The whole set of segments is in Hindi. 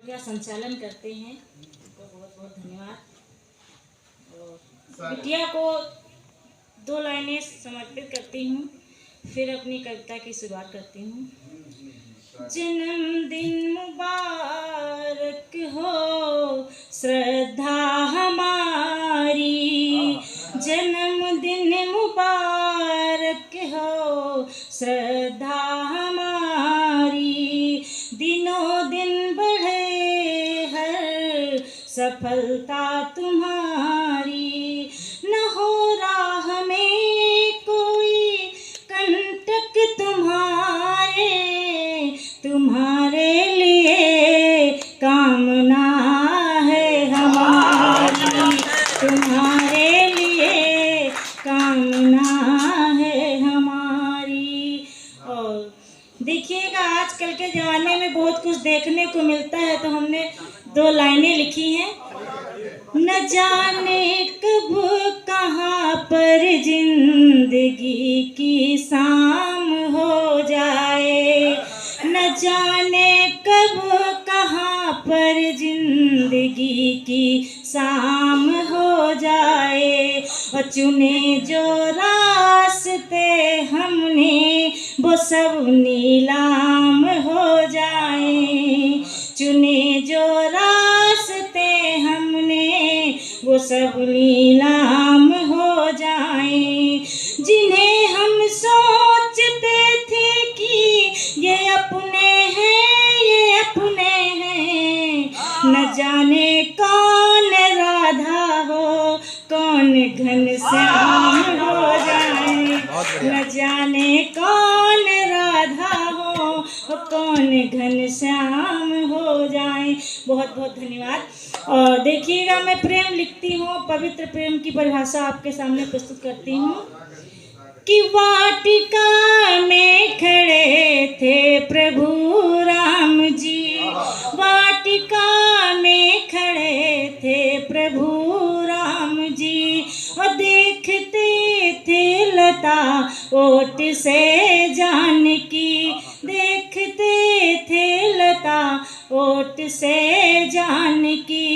का संचालन करते हैं, उनको बहुत बहुत धन्यवाद। और बिटिया को 2 लाइनें समर्पित करती हूँ, फिर अपनी कविता की शुरुआत करती हूँ। जन्मदिन मुबारक हो श्रद्धा हमारी, जन्मदिन मुबारक हो श्रद्धा हमारी, दिनों दिन बढ़े हर सफलता तुम्हारी, न हो राह में कोई कंटक तुम्हारे, तुम्हारे लिए कामना है हमारी, तुम्हारे लिए कामना है हमारी। और देखिएगा आजकल के ज़माने में बहुत कुछ देखने को मिलता है, तो हमने 2 लाइनें लिखी हैं। न जाने कब कहाँ पर जिंदगी की शाम हो जाए, न जाने कब कहाँ पर जिंदगी की शाम हो जाए, और चुने जो रास्ते हमने वो सब नीलाम हो जाए, चुने जो रास्ते हमने वो सब नीलाम हो जाए, जिन्हें हम सोचते थे कि ये अपने हैं, ये अपने हैं, न जाने कौन राधा हो कौन घनश्याम हो जाए, न जाने कौन राधा हो कौन घनश्याम हो जाए। बहुत बहुत धन्यवाद। और देखिएगा मैं प्रेम लिखती हूँ, पवित्र प्रेम की परिभाषा आपके सामने प्रस्तुत करती हूँ कि वाटिका में खड़े थे प्रभु राम जी, वाटिका में खड़े थे प्रभु राम जी, और देखते थे लता ओट से जानकी, देखते थे लता ओट से जानकी,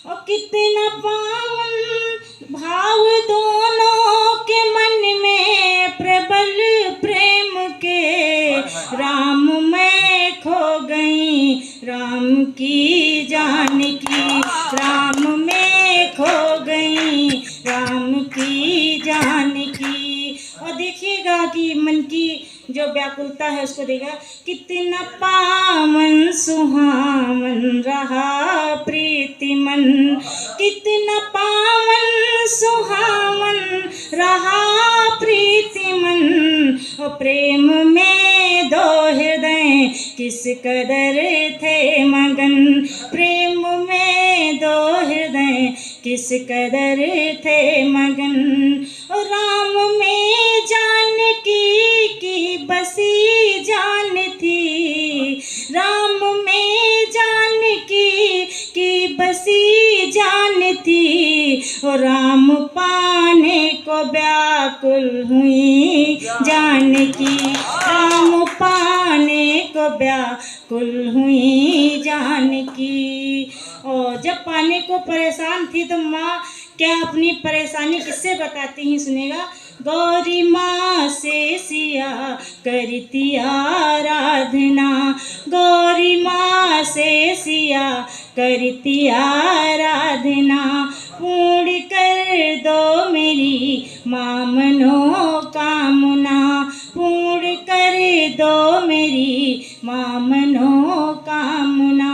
और कितना पावन भाव दोनों के मन में प्रबल प्रेम के, राम मैं खो गई राम की जानकी, राम में खो गई राम की जानकी। और देखिएगा कि मन की जो व्याकुलता है उसको देगा। कितना पावन सुहावन रहा प्रीति मन, कितना पावन सुहावन रहा प्रीति मन, और प्रेम में 2 हृदय किस कदर थे मगन, प्रेम में 2 हृदय किस कदर थे मगन, और राम में जानकी की बसी जान थी, राम में जानकी की बसी जान थी, और राम पाने को व्याकुल हुई जानकी, राम पाने को व्याकुल हुई जानकी। और जब पाने को परेशान थी तो माँ क्या अपनी परेशानी किससे बताती हैं, सुनेगा। गौरी माँ से सिया करती आराधना, गौरी माँ से सिया करती आराधना, पूर्ण कर दो मेरी माँ मनोकामना, पूर्ण कर दो मेरी माँ मनोकामना,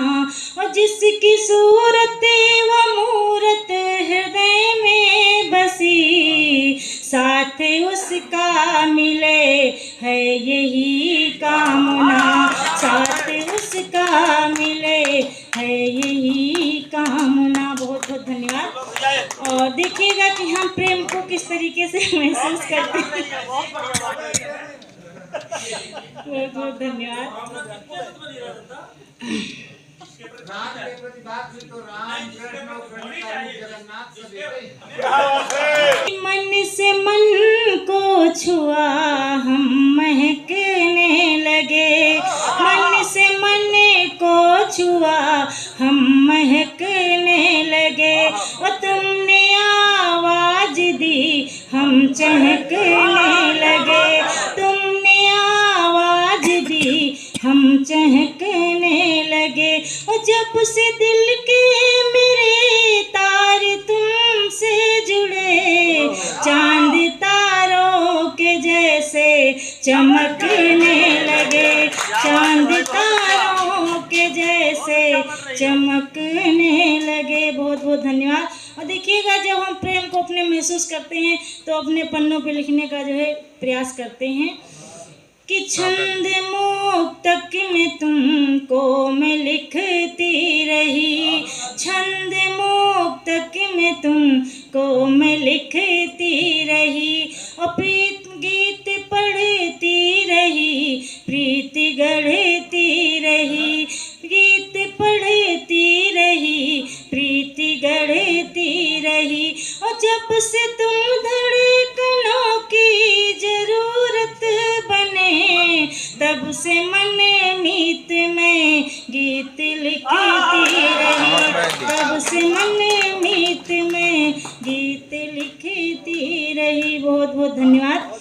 और जिसकी सूरत व मूरत हृदय में बसी, साथ उसका मिले है यही कामना, साथ उसका मिले है यही कामना। बहुत बहुत धन्यवाद। और देखिएगा कि हम प्रेम को किस तरीके से महसूस करते हैं। बहुत बहुत धन्यवाद। राम के प्रतिभाग से तो राम कृष्ण और जगन्नाथ सब मन से मन को छुआ हम महकने लगे, मन से मन को छुआ हुआ हम महकने लगे, और तुमने आवाज दी हम चहकने लगे, तुमने आवाज दी हम चहकने लगे। और जब से दिल के मेरे तार तुमसे जुड़े, चांद तारों के जैसे चमकने लगे, चांद तारों के जैसे चमकने लगे। बहुत बहुत धन्यवाद। और देखिएगा, जब हम प्रेम को अपने महसूस करते हैं तो अपने पन्नों पे लिखने का जो है प्रयास करते हैं कि छंद मुक्तक में तुमको मैं लिखती रही, छंद मुक्तक में तुमको मैं लिखती रही, और प्रीत गीत पढ़ती रही, प्रीति गढ़ती रही, गीत पढ़ती रही, प्रीति गढ़ती रही। और जब से तुम धड़कनों की जरूरत बने, तब से मन मीत में गीत लिखती रही, तब से मन मीत में गीत लिखती रही। बहुत बहुत धन्यवाद।